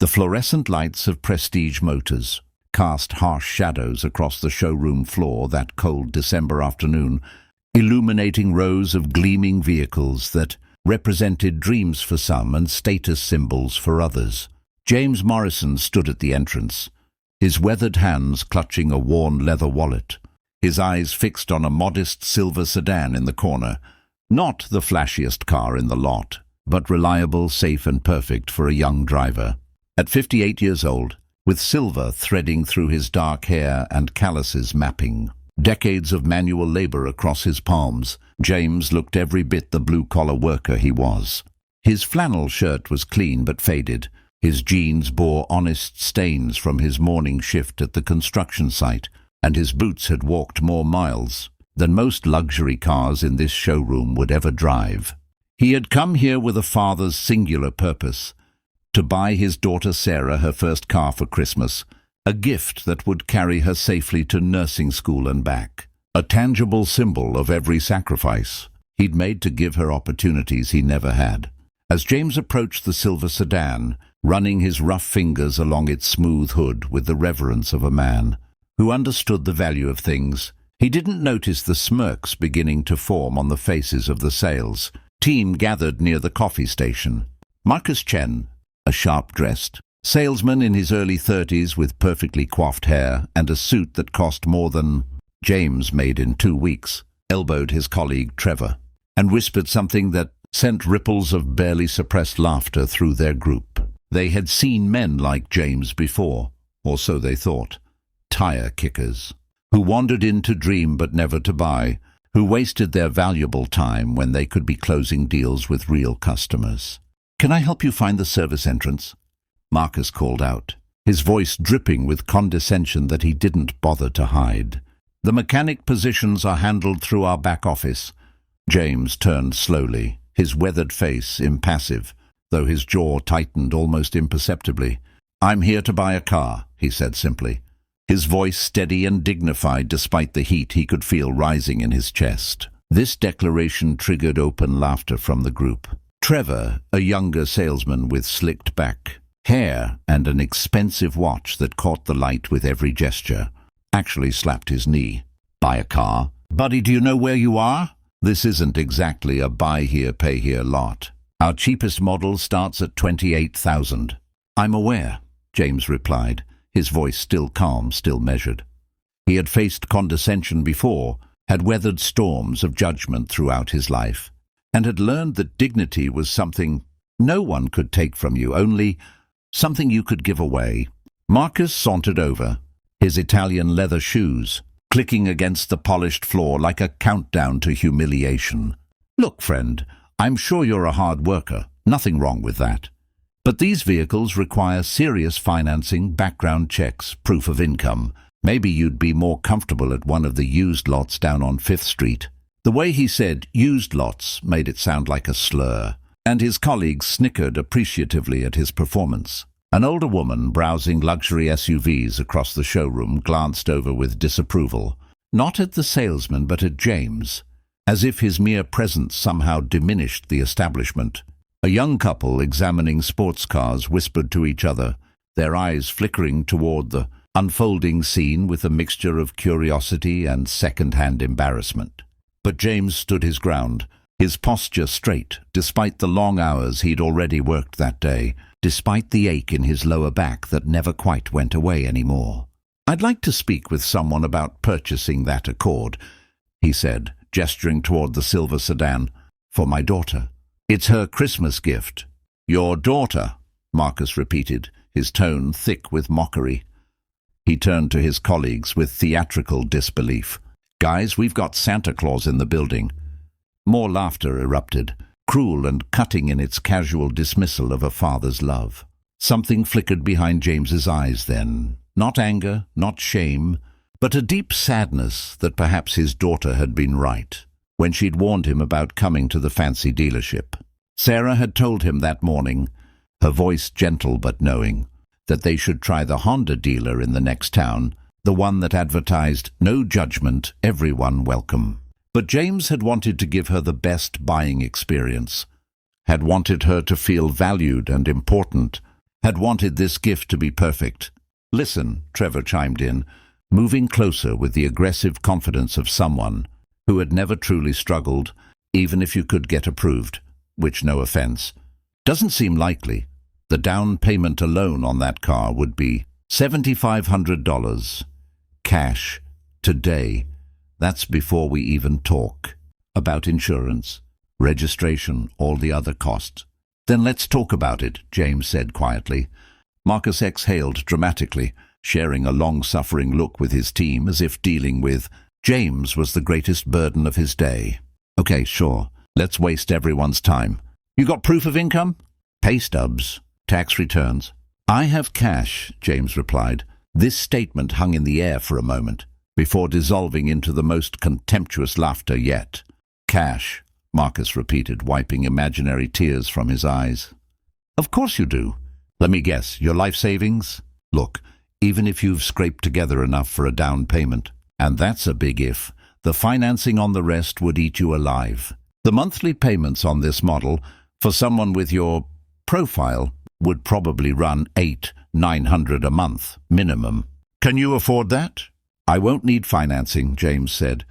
The fluorescent lights of prestige motors cast harsh shadows across the showroom floor that cold December afternoon, illuminating rows of gleaming vehicles that represented dreams for some and status symbols for others. James Morrison stood at the entrance, his weathered hands clutching a worn leather wallet, his eyes fixed on a modest silver sedan in the corner. Not the flashiest car in the lot, but reliable, safe and perfect for a young driver. At 58 years old, with silver threading through his dark hair and calluses mapping decades of manual labor across his palms, James looked every bit the blue-collar worker he was. His flannel shirt was clean but faded. His jeans bore honest stains from his morning shift at the construction site, and his boots had walked more miles than most luxury cars in this showroom would ever drive. He had come here with a father's singular purpose: to buy his daughter Sarah her first car for Christmas, a gift that would carry her safely to nursing school and back, a tangible symbol of every sacrifice he'd made to give her opportunities he never had. As James approached the silver sedan, running his rough fingers along its smooth hood with the reverence of a man who understood the value of things, he didn't notice the smirks beginning to form on the faces of the sales team gathered near the coffee station. Marcus Chen, a sharp-dressed salesman in his early 30s with perfectly coiffed hair and a suit that cost more than James made in 2 weeks, elbowed his colleague Trevor and whispered something that sent ripples of barely suppressed laughter through their group. They had seen men like James before, or so they thought. Tire kickers, who wandered in to dream but never to buy, who wasted their valuable time when they could be closing deals with real customers. "Can I help you find the service entrance?" Marcus called out, his voice dripping with condescension that he didn't bother to hide. "The mechanic positions are handled through our back office." James turned slowly, his weathered face impassive, though his jaw tightened almost imperceptibly. "I'm here to buy a car," he said simply, his voice steady and dignified despite the heat he could feel rising in his chest. This declaration triggered open laughter from the group. Trevor, a younger salesman with slicked back hair and an expensive watch that caught the light with every gesture, actually slapped his knee. "Buy a car? Buddy, do you know where you are? This isn't exactly a buy here, pay here lot. Our cheapest model starts at $28,000. "I'm aware," James replied, his voice still calm, still measured. He had faced condescension before, had weathered storms of judgment throughout his life, and had learned that dignity was something no one could take from you, only something you could give away. Marcus sauntered over, his Italian leather shoes clicking against the polished floor like a countdown to humiliation. "Look, friend, I'm sure you're a hard worker, nothing wrong with that. But these vehicles require serious financing, background checks, proof of income. Maybe you'd be more comfortable at one of the used lots down on 5th Street. The way he said used lots made it sound like a slur, and his colleagues snickered appreciatively at his performance. An older woman browsing luxury SUVs across the showroom glanced over with disapproval, not at the salesman but at James, as if his mere presence somehow diminished the establishment. A young couple examining sports cars whispered to each other, their eyes flickering toward the unfolding scene with a mixture of curiosity and second-hand embarrassment. But James stood his ground, his posture straight, despite the long hours he'd already worked that day, despite the ache in his lower back that never quite went away anymore. "I'd like to speak with someone about purchasing that Accord," he said, gesturing toward the silver sedan. "For my daughter. It's her Christmas gift." "Your daughter?" Marcus repeated, his tone thick with mockery. He turned to his colleagues with theatrical disbelief. "Guys, we've got Santa Claus in the building." More laughter erupted, cruel and cutting in its casual dismissal of a father's love. Something flickered behind James's eyes then. Not anger, not shame, but a deep sadness that perhaps his daughter had been right when she'd warned him about coming to the fancy dealership. Sarah had told him that morning, her voice gentle but knowing, that they should try the Honda dealer in the next town, the one that advertised "no judgment, everyone welcome." But James had wanted to give her the best buying experience, had wanted her to feel valued and important, had wanted this gift to be perfect. "Listen," Trevor chimed in, moving closer with the aggressive confidence of someone who had never truly struggled, even if you could get approved, which, no offense, doesn't seem likely. The down payment alone on that car would be $7,500. Cash. Today. That's before we even talk about insurance, registration, all the other costs. "Then let's talk about it," James said quietly. Marcus exhaled dramatically, sharing a long-suffering look with his team as if dealing with James was the greatest burden of his day. "Okay, sure. Let's waste everyone's time. You got proof of income?" "Pay stubs. Tax returns." "I have cash," James replied. This statement hung in the air for a moment, before dissolving into the most contemptuous laughter yet. "Cash," Marcus repeated, wiping imaginary tears from his eyes. "Of course you do. Let me guess, your life savings? Look, even if you've scraped together enough for a down payment, and that's a big if, the financing on the rest would eat you alive. The monthly payments on this model, for someone with your profile, would probably run $800–900 a month, minimum. Can you afford that?" "I won't need financing," James said,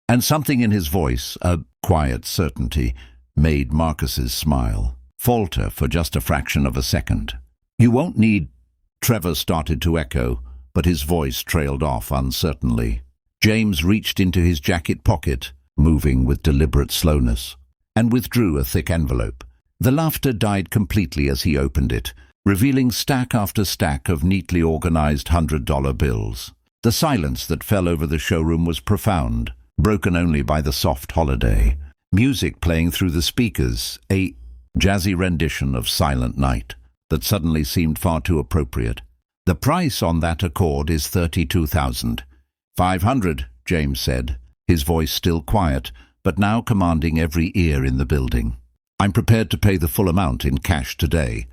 and something in his voice, a quiet certainty, made Marcus's smile falter for just a fraction of a second. "You won't need—" Trevor started to echo, but his voice trailed off uncertainly. James reached into his jacket pocket, moving with deliberate slowness, and withdrew a thick envelope. The laughter died completely as he opened it, revealing stack after stack of neatly organized $100 bills. The silence that fell over the showroom was profound, broken only by the soft holiday music playing through the speakers, a jazzy rendition of Silent Night that suddenly seemed far too appropriate. "The price on that Accord is $32,500, James said, his voice still quiet, but now commanding every ear in the building. "I'm prepared to pay the full amount in cash today."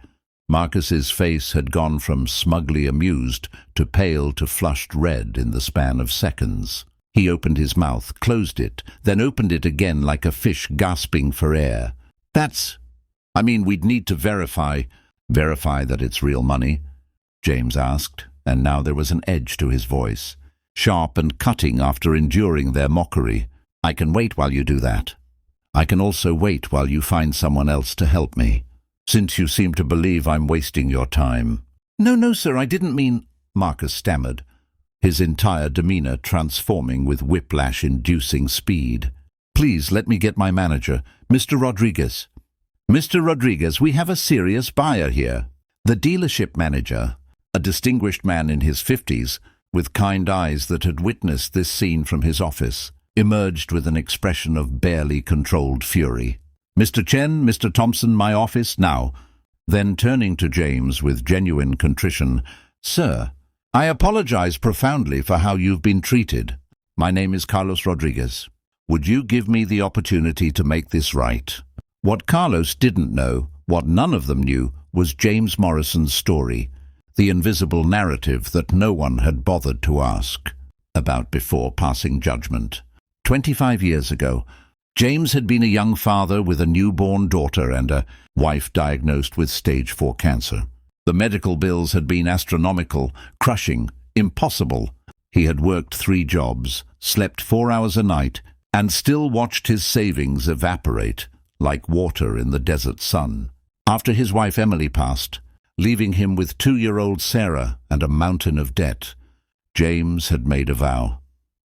Marcus's face had gone from smugly amused to pale to flushed red in the span of seconds. He opened his mouth, closed it, then opened it again like a fish gasping for air. We'd need to verify that it's real money," James asked, and now there was an edge to his voice, sharp and cutting after enduring their mockery. "I can wait while you do that. I can also wait while you find someone else to help me, since you seem to believe I'm wasting your time." No, sir, I didn't mean—" Marcus stammered, his entire demeanor transforming with whiplash-inducing speed. "Please let me get my manager, Mr. Rodriguez." "Mr. Rodriguez, we have a serious buyer here." The dealership manager, a distinguished man in his 50s, with kind eyes that had witnessed this scene from his office, emerged with an expression of barely controlled fury. "Mr. Chen, Mr. Thompson, my office, now." Then turning to James with genuine contrition, "Sir, I apologize profoundly for how you've been treated. My name is Carlos Rodriguez. Would you give me the opportunity to make this right?" What Carlos didn't know, what none of them knew, was James Morrison's story, the invisible narrative that no one had bothered to ask about before passing judgment. 25 years ago, James had been a young father with a newborn daughter and a wife diagnosed with stage 4 cancer. The medical bills had been astronomical, crushing, impossible. He had worked 3 jobs, slept 4 hours a night, and still watched his savings evaporate like water in the desert sun. After his wife Emily passed, leaving him with 2-year-old Sarah and a mountain of debt, James had made a vow.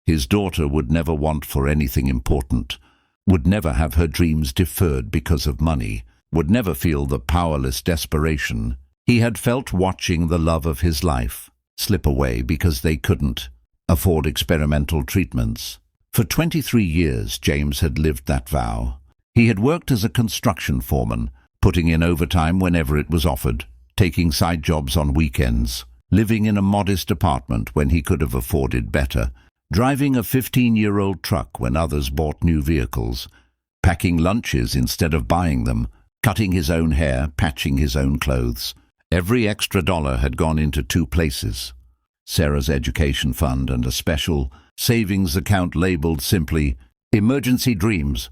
His daughter would never want for anything important, would never have her dreams deferred because of money, would never feel the powerless desperation he had felt watching the love of his life slip away because they couldn't afford experimental treatments. For 23 years, James had lived that vow. He had worked as a construction foreman, putting in overtime whenever it was offered, taking side jobs on weekends, living in a modest apartment when he could have afforded better, driving a 15-year-old truck when others bought new vehicles, packing lunches instead of buying them, cutting his own hair, patching his own clothes. Every extra dollar had gone into 2 places: Sarah's education fund and a special savings account labeled simply Emergency Dreams.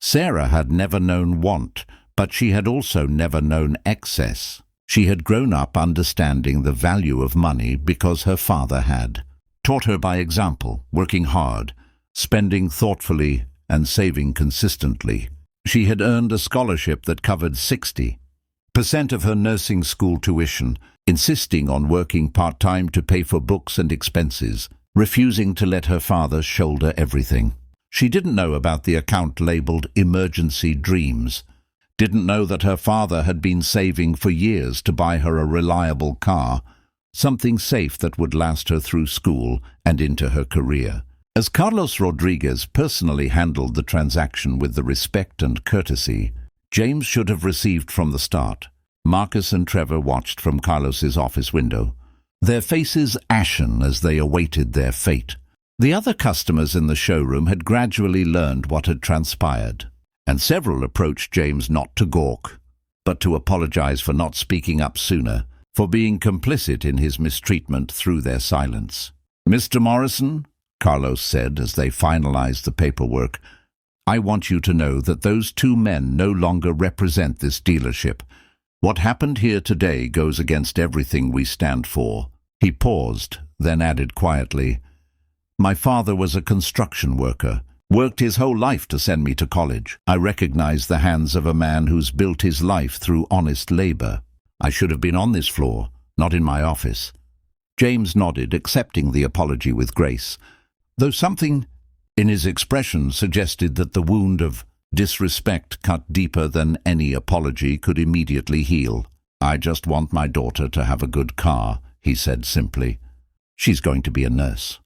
Sarah had never known want, but she had also never known excess. She had grown up understanding the value of money because her father had taught her by example, working hard, spending thoughtfully, and saving consistently. She had earned a scholarship that covered 60% of her nursing school tuition, insisting on working part-time to pay for books and expenses, refusing to let her father shoulder everything. She didn't know about the account labeled emergency dreams, didn't know that her father had been saving for years to buy her a reliable car, something safe that would last her through school and into her career. As Carlos Rodriguez personally handled the transaction with the respect and courtesy James should have received from the start, Marcus and Trevor watched from Carlos's office window, their faces ashen as they awaited their fate. The other customers in the showroom had gradually learned what had transpired, and several approached James not to gawk, but to apologize for not speaking up sooner, for being complicit in his mistreatment through their silence. "Mr. Morrison," Carlos said as they finalized the paperwork, "I want you to know that those two men no longer represent this dealership. What happened here today goes against everything we stand for." He paused, then added quietly, "My father was a construction worker, worked his whole life to send me to college. I recognize the hands of a man who's built his life through honest labor. I should have been on this floor, not in my office." James nodded, accepting the apology with grace, though something in his expression suggested that the wound of disrespect cut deeper than any apology could immediately heal. "I just want my daughter to have a good car," he said simply. "She's going to be a nurse.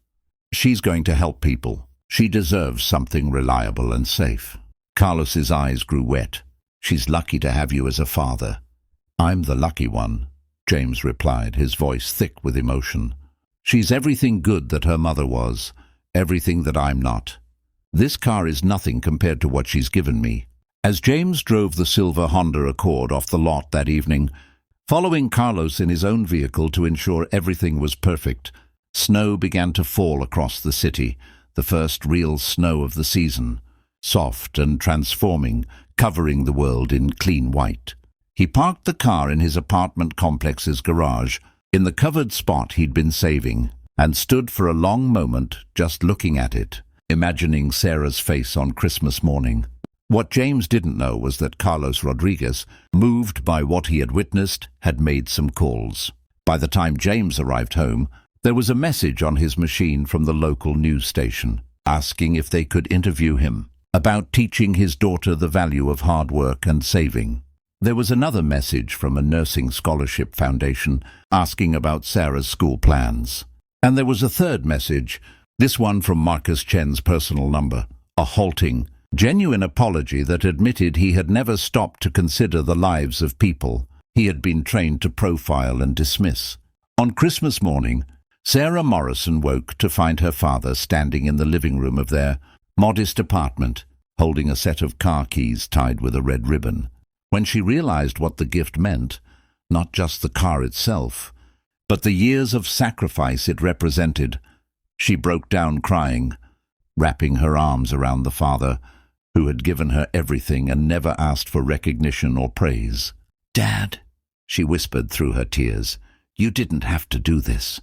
She's going to help people. She deserves something reliable and safe." Carlos's eyes grew wet. "She's lucky to have you as a father." "I'm the lucky one," James replied, his voice thick with emotion. "She's everything good that her mother was, everything that I'm not. This car is nothing compared to what she's given me." As James drove the silver Honda Accord off the lot that evening, following Carlos in his own vehicle to ensure everything was perfect, snow began to fall across the city, the first real snow of the season, soft and transforming, covering the world in clean white. He parked the car in his apartment complex's garage, in the covered spot he'd been saving, and stood for a long moment just looking at it, imagining Sarah's face on Christmas morning. What James didn't know was that Carlos Rodriguez, moved by what he had witnessed, had made some calls. By the time James arrived home, there was a message on his machine from the local news station, asking if they could interview him about teaching his daughter the value of hard work and saving. There was another message from a nursing scholarship foundation asking about Sarah's school plans. And there was a third message, this one from Marcus Chen's personal number, a halting, genuine apology that admitted he had never stopped to consider the lives of people he had been trained to profile and dismiss. On Christmas morning, Sarah Morrison woke to find her father standing in the living room of their modest apartment, holding a set of car keys tied with a red ribbon. When she realized what the gift meant, not just the car itself, but the years of sacrifice it represented, she broke down crying, wrapping her arms around the father who had given her everything and never asked for recognition or praise. "Dad," she whispered through her tears, "you didn't have to do this."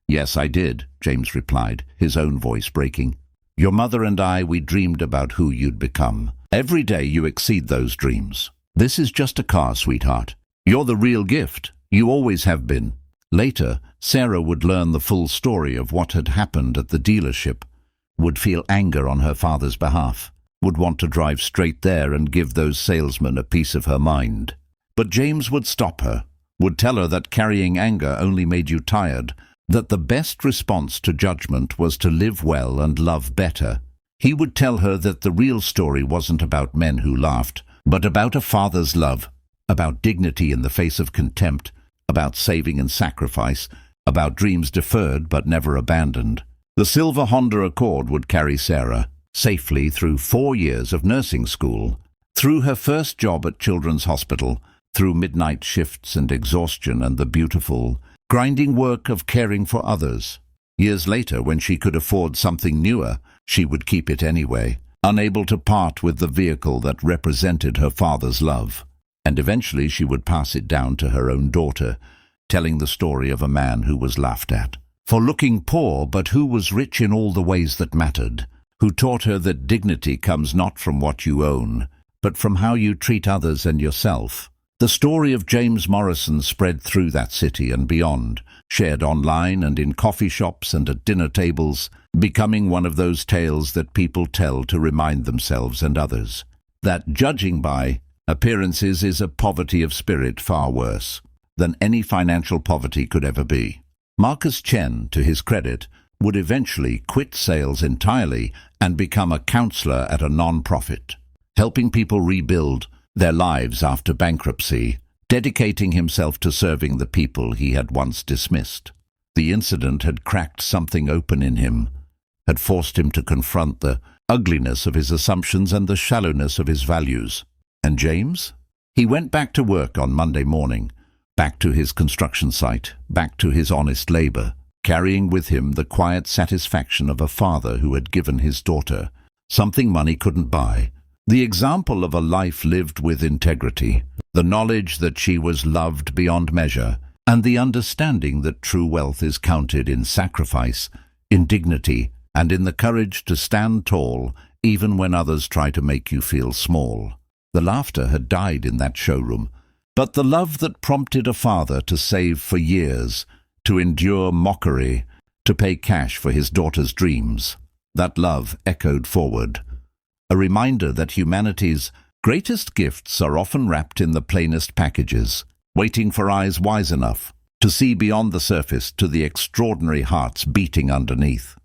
"Yes, I did," James replied, his own voice breaking. "Your mother and I, we dreamed about who you'd become. Every day you exceed those dreams. This is just a car, sweetheart. You're the real gift. You always have been." Later, Sarah would learn the full story of what had happened at the dealership, would feel anger on her father's behalf, would want to drive straight there and give those salesmen a piece of her mind. But James would stop her, would tell her that carrying anger only made you tired, that the best response to judgment was to live well and love better. He would tell her that the real story wasn't about men who laughed, but about a father's love, about dignity in the face of contempt, about saving and sacrifice, about dreams deferred but never abandoned. The silver Honda Accord would carry Sarah safely through 4 years of nursing school, through her first job at Children's Hospital, through midnight shifts and exhaustion and the beautiful, grinding work of caring for others. Years later, when she could afford something newer, she would keep it anyway, unable to part with the vehicle that represented her father's love. and eventually she would pass it down to her own daughter, telling the story of a man who was laughed at for looking poor, but who was rich in all the ways that mattered, who taught her that dignity comes not from what you own, but from how you treat others and yourself. The story of James Morrison spread through that city and beyond, shared online and in coffee shops and at dinner tables, becoming one of those tales that people tell to remind themselves and others that judging by appearances is a poverty of spirit far worse than any financial poverty could ever be. Marcus Chen, to his credit, would eventually quit sales entirely and become a counselor at a non-profit, helping people rebuild their lives after bankruptcy, dedicating himself to serving the people he had once dismissed. The incident had cracked something open in him, had forced him to confront the ugliness of his assumptions and the shallowness of his values. And James? He went back to work on Monday morning, back to his construction site, back to his honest labor, carrying with him the quiet satisfaction of a father who had given his daughter something money couldn't buy, the example of a life lived with integrity, the knowledge that she was loved beyond measure, and the understanding that true wealth is counted in sacrifice, in dignity, and in the courage to stand tall even when others try to make you feel small. The laughter had died in that showroom, but the love that prompted a father to save for years, to endure mockery, to pay cash for his daughter's dreams, that love echoed forward. A reminder that humanity's greatest gifts are often wrapped in the plainest packages, waiting for eyes wise enough to see beyond the surface to the extraordinary hearts beating underneath.